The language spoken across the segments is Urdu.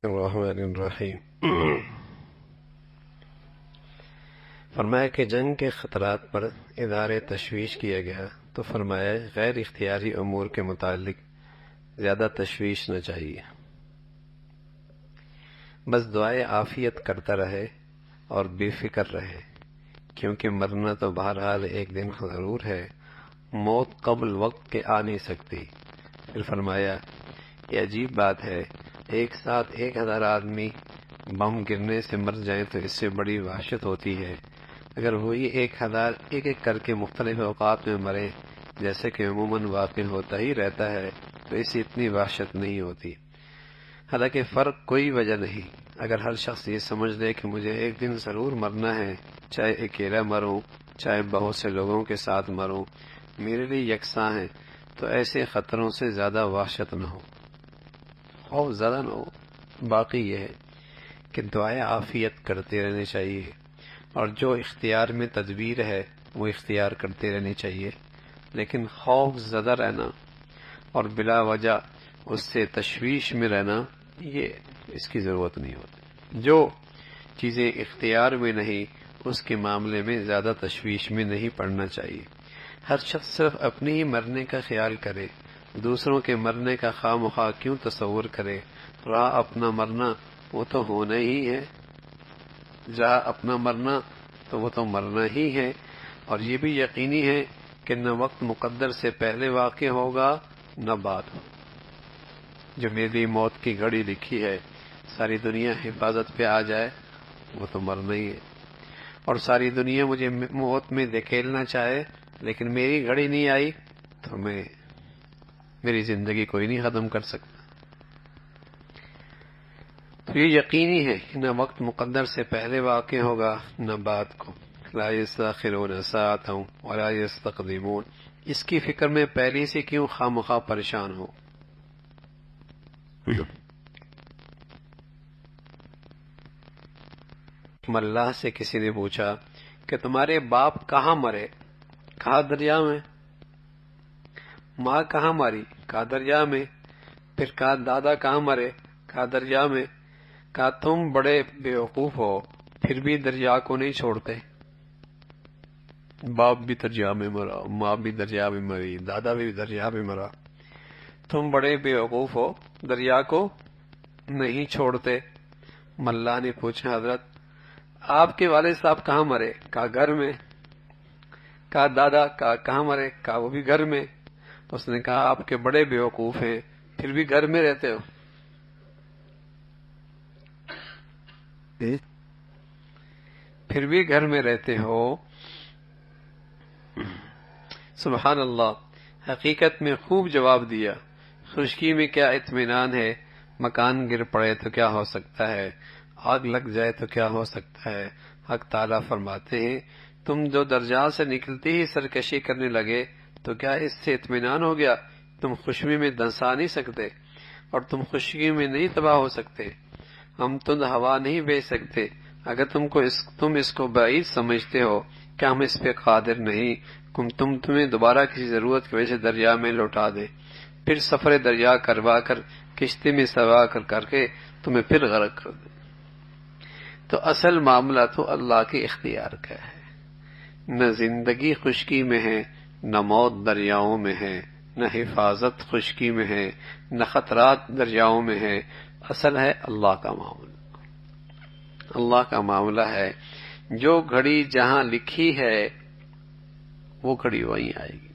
الرحمن الرحیم۔ فرمایا کہ جنگ کے خطرات پر اظہار تشویش کیا گیا تو فرمایا غیر اختیاری امور کے متعلق زیادہ تشویش نہ چاہیے، بس دعائے عافیت کرتا رہے اور بے فکر رہے، کیونکہ مرنا تو بہرحال ایک دن ضرور ہے، موت قبل وقت کے آ نہیں سکتی۔ پھر فرمایا یہ عجیب بات ہے، ایک ساتھ 1000 آدمی بم گرنے سے مر جائیں تو اس سے بڑی وحشت ہوتی ہے، اگر وہی 1000 ایک ایک کر کے مختلف اوقات میں مرے جیسے کہ عموماً واقع ہوتا ہی رہتا ہے تو اس سے اتنی وحشت نہیں ہوتی۔ حالانکہ فرق کوئی وجہ نہیں، اگر ہر شخص یہ سمجھ لے کہ مجھے ایک دن ضرور مرنا ہے، چاہے اکیلا مروں چاہے بہت سے لوگوں کے ساتھ مروں، میرے لیے یکساں ہے، تو ایسے خطروں سے زیادہ وحشت نہ ہو، خوف زیادہ نہ ہو۔ باقی یہ ہے کہ دعائے عافیت کرتے رہنے چاہیے، اور جو اختیار میں تدبیر ہے وہ اختیار کرتے رہنے چاہیے، لیکن خوف زدہ رہنا اور بلا وجہ اس سے تشویش میں رہنا، یہ اس کی ضرورت نہیں ہوتی۔ جو چیزیں اختیار میں نہیں اس کے معاملے میں زیادہ تشویش میں نہیں پڑنا چاہیے۔ ہر شخص صرف اپنے ہی مرنے کا خیال کرے، دوسروں کے مرنے کا خواہ مخواہ کیوں تصور کرے؟ رہا اپنا مرنا وہ تو ہونا ہی ہے، جہاں اپنا مرنا تو وہ تو مرنا ہی ہے، اور یہ بھی یقینی ہے کہ نہ وقت مقدر سے پہلے واقع ہوگا نہ بعد ہو۔ جو میری موت کی گھڑی لکھی ہے، ساری دنیا حفاظت پہ آ جائے وہ تو مرنا ہی ہے، اور ساری دنیا مجھے موت میں دھکیلنا چاہے لیکن میری گھڑی نہیں آئی تو میری زندگی کوئی نہیں ختم کر سکتا۔ تو یہ یقینی ہے کہ نہ وقت مقدر سے پہلے واقع ہوگا نہ بعد کو، لا یستاخرون ساعۃ ولا یستقدمون۔ اس کی فکر میں پہلے سے کیوں خواہ مخواہ پریشان ہو؟ اللہ سے کسی نے پوچھا کہ تمہارے باپ کہاں مرے؟ کہا دریا میں۔ ماں کہاں ماری؟ کہا دریا میں۔ پھر کہا دادا کہاں مرے؟ کہا دریا میں۔ کہا تم بڑے بیوقوف ہو، پھر بھی دریا کو نہیں چھوڑتے۔ باپ بھی دریا میں مرا، ماں بھی دریا میں مری، دادا بھی دریا میں مرا، تم بڑے بیوقوف ہو، دریا کو نہیں چھوڑتے۔ ملا نے پوچھا حضرت آپ کے والد صاحب کہاں مرے؟ کہا گھر میں۔ کہا دادا کہاں مرے؟ کہا وہ بھی گھر میں۔ اس نے کہا آپ کے بڑے بیوقوف ہیں، پھر بھی گھر میں رہتے ہو۔ پھر بھی گھر میں رہتے ہو۔ سبحان اللہ، حقیقت میں خوب جواب دیا۔ خشکی میں کیا اطمینان ہے، مکان گر پڑے تو کیا ہو سکتا ہے، آگ لگ جائے تو کیا ہو سکتا ہے۔ حق تعالیٰ فرماتے ہیں تم جو درجات سے نکلتے ہی سرکشی کرنے لگے تو کیا اس سے اطمینان ہو گیا؟ تم خوشبو میں دنسا نہیں سکتے اور تم خشکی میں نہیں تباہ ہو سکتے۔ ہم تند ہوا نہیں بھیج سکتے، اگر تم اس کو بعید سمجھتے ہو کیا ہم اس پہ قادر نہیں تمہیں دوبارہ کسی ضرورت کی وجہ سے دریا میں لوٹا دے، پھر سفر دریا کروا کر کشتی میں سوار کر کے تمہیں پھر غرق کر دے۔ تو اصل معاملہ تو اللہ کے اختیار کا ہے، نہ زندگی خشکی میں ہے، نہ موت دریاؤں میں ہے، نہ حفاظت خشکی میں ہے، نہ خطرات دریاؤں میں ہے، اصل ہے اللہ کا معاملہ۔ اللہ کا معاملہ ہے، جو گھڑی جہاں لکھی ہے وہ گھڑی وہیں آئے گی،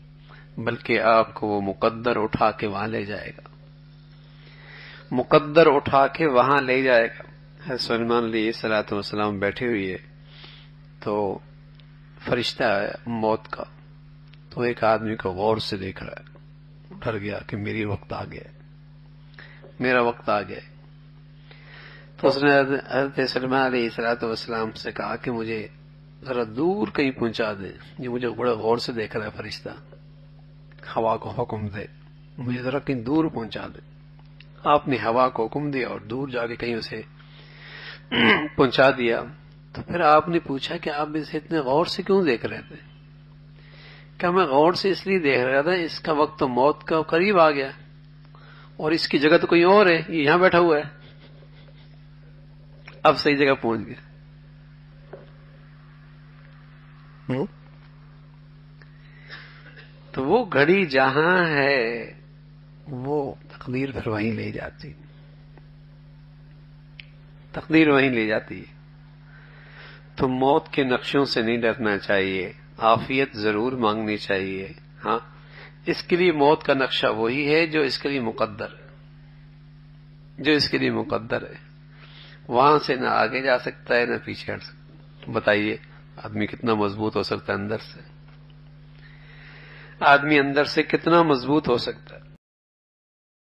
بلکہ آپ کو وہ مقدر اٹھا کے وہاں لے جائے گا، مقدر اٹھا کے وہاں لے جائے گا۔ حضرت سلیمان علیہ السلام بیٹھے ہوئے تو فرشتہ آیا موت کا، تو ایک آدمی کو غور سے دیکھ رہا ہے، ڈر گیا کہ میری وقت آ گیا، میرا وقت آ گیا۔ تو اس نے حضرت سلیمان علیہ السلام سے کہا کہ مجھے ذرا دور کہیں پہنچا دے، یہ مجھے بڑے غور سے دیکھ رہا ہے فرشتہ، ہوا کو حکم دے مجھے ذرا کہیں دور پہنچا دے۔ آپ نے ہوا کو حکم دیا اور دور جا کے کہیں اسے پہنچا دیا۔ تو پھر آپ نے پوچھا کہ آپ اسے اتنے غور سے کیوں دیکھ رہے تھے؟ کہ میں غور سے اس لیے دیکھ رہا تھا، اس کا وقت تو موت کا قریب آ گیا اور اس کی جگہ تو کوئی اور ہے، یہ یہاں بیٹھا ہوا ہے۔ اب صحیح جگہ پہنچ گیا. تو وہ گھڑی جہاں ہے وہ تقدیر پھر وہیں لے جاتی، تقدیر وہیں لے جاتی ہے. تو موت کے نقشوں سے نہیں ڈرنا چاہیے، عافیت ضرور مانگنی چاہیے. ہاں، اس کے لیے موت کا نقشہ وہی ہے جو اس کے لیے مقدر ہے، جو اس کے لیے مقدر ہے. وہاں سے نہ آگے جا سکتا ہے نہ پیچھے ہٹ سکتا. بتائیے آدمی کتنا مضبوط ہو سکتا ہے اندر سے؟ آدمی اندر سے کتنا مضبوط ہو سکتا ہے؟